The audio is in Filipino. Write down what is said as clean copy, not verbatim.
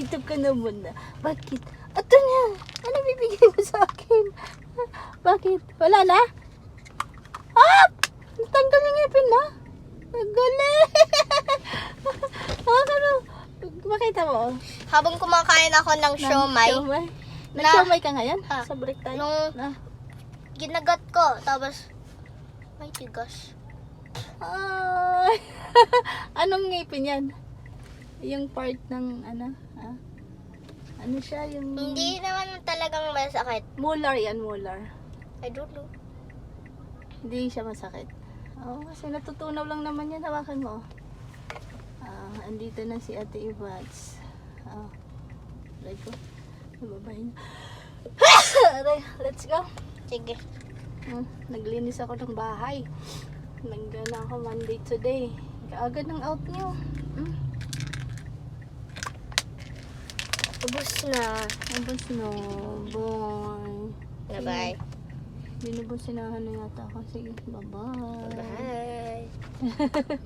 Dito ka naman na. Bakit? Ito na. Ano bibigay mo sa akin? Bakit? Wala na? Ah! Natanggal yung ngipin mo? Galing! Ano? Makita mo? Habang kumakain ako ng siomay, Nag-siomay ka ngayon? Ah, Sa break time? nung ginagat ko, tapos may tigas. Ay! Anong ngipin yan? Yung part ng ano? Ah? Ano siya? Yung... Hindi naman talagang masakit. Molar yan, molar. I don't know. Hindi siya masakit. Oo, kasi natutunaw lang naman yan. Hawakan mo. Andito na si Ate Ivats. Aray ko. Nababahin. Aray, let's go. Sige. Naglinis ako ng bahay. Naggana ako Monday today. Kaagad ng out niyo. Ubus na. Abos no, boy. Bye-bye. Binubusinahan na yata ako. Sige, bye-bye. Bye.